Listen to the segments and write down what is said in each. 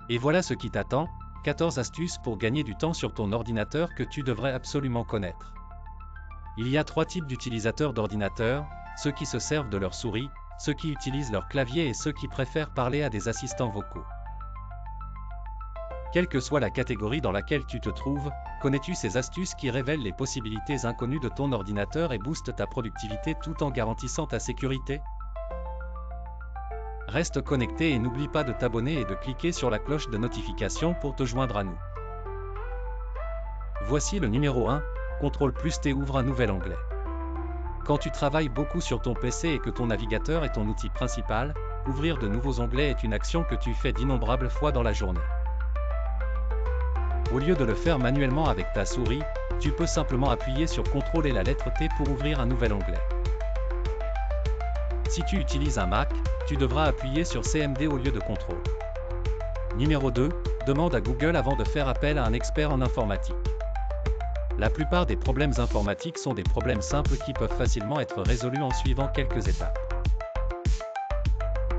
Et voilà ce qui t'attend, 14 astuces pour gagner du temps sur ton ordinateur que tu devrais absolument connaître. Il y a 3 types d'utilisateurs d'ordinateur, ceux qui se servent de leur souris, ceux qui utilisent leur clavier et ceux qui préfèrent parler à des assistants vocaux. Quelle que soit la catégorie dans laquelle tu te trouves, connais-tu ces astuces qui révèlent les possibilités inconnues de ton ordinateur et boostent ta productivité tout en garantissant ta sécurité? Reste connecté et n'oublie pas de t'abonner et de cliquer sur la cloche de notification pour te joindre à nous. Voici le numéro 1, CTRL+T ouvre un nouvel onglet. Quand tu travailles beaucoup sur ton PC et que ton navigateur est ton outil principal, ouvrir de nouveaux onglets est une action que tu fais d'innombrables fois dans la journée. Au lieu de le faire manuellement avec ta souris, tu peux simplement appuyer sur CTRL et la lettre T pour ouvrir un nouvel onglet. Si tu utilises un Mac, tu devras appuyer sur CMD au lieu de CTRL. Numéro 2, demande à Google avant de faire appel à un expert en informatique. La plupart des problèmes informatiques sont des problèmes simples qui peuvent facilement être résolus en suivant quelques étapes.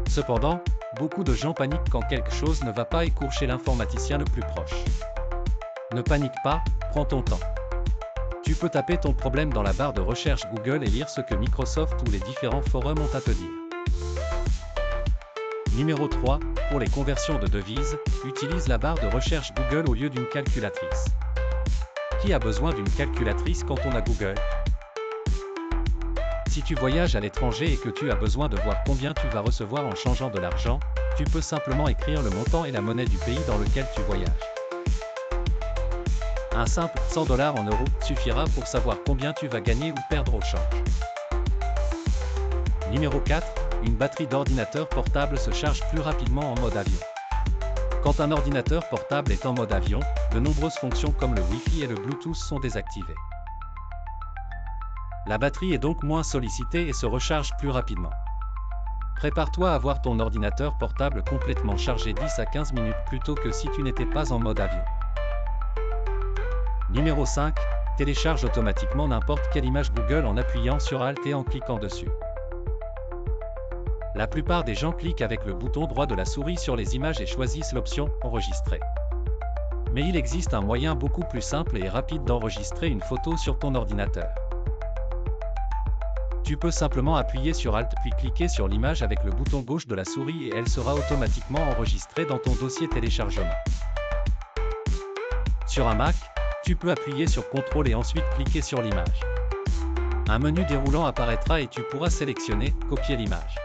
Cependant, beaucoup de gens paniquent quand quelque chose ne va pas et courent chez l'informaticien le plus proche. Ne panique pas, prends ton temps. Tu peux taper ton problème dans la barre de recherche Google et lire ce que Microsoft ou les différents forums ont à te dire. Numéro 3, pour les conversions de devises, utilise la barre de recherche Google au lieu d'une calculatrice. Qui a besoin d'une calculatrice quand on a Google? Si tu voyages à l'étranger et que tu as besoin de voir combien tu vas recevoir en changeant de l'argent, tu peux simplement écrire le montant et la monnaie du pays dans lequel tu voyages. Un simple 100 $ en euros suffira pour savoir combien tu vas gagner ou perdre au change. Numéro 4, une batterie d'ordinateur portable se charge plus rapidement en mode avion. Quand un ordinateur portable est en mode avion, de nombreuses fonctions comme le Wi-Fi et le Bluetooth sont désactivées. La batterie est donc moins sollicitée et se recharge plus rapidement. Prépare-toi à voir ton ordinateur portable complètement chargé 10 à 15 minutes plus tôt que si tu n'étais pas en mode avion. Numéro 5, télécharge automatiquement n'importe quelle image Google en appuyant sur Alt et en cliquant dessus. La plupart des gens cliquent avec le bouton droit de la souris sur les images et choisissent l'option « Enregistrer ». Mais il existe un moyen beaucoup plus simple et rapide d'enregistrer une photo sur ton ordinateur. Tu peux simplement appuyer sur Alt puis cliquer sur l'image avec le bouton gauche de la souris et elle sera automatiquement enregistrée dans ton dossier téléchargement. Sur un Mac, tu peux appuyer sur CTRL et ensuite cliquer sur l'image. Un menu déroulant apparaîtra et tu pourras sélectionner « Copier l'image ».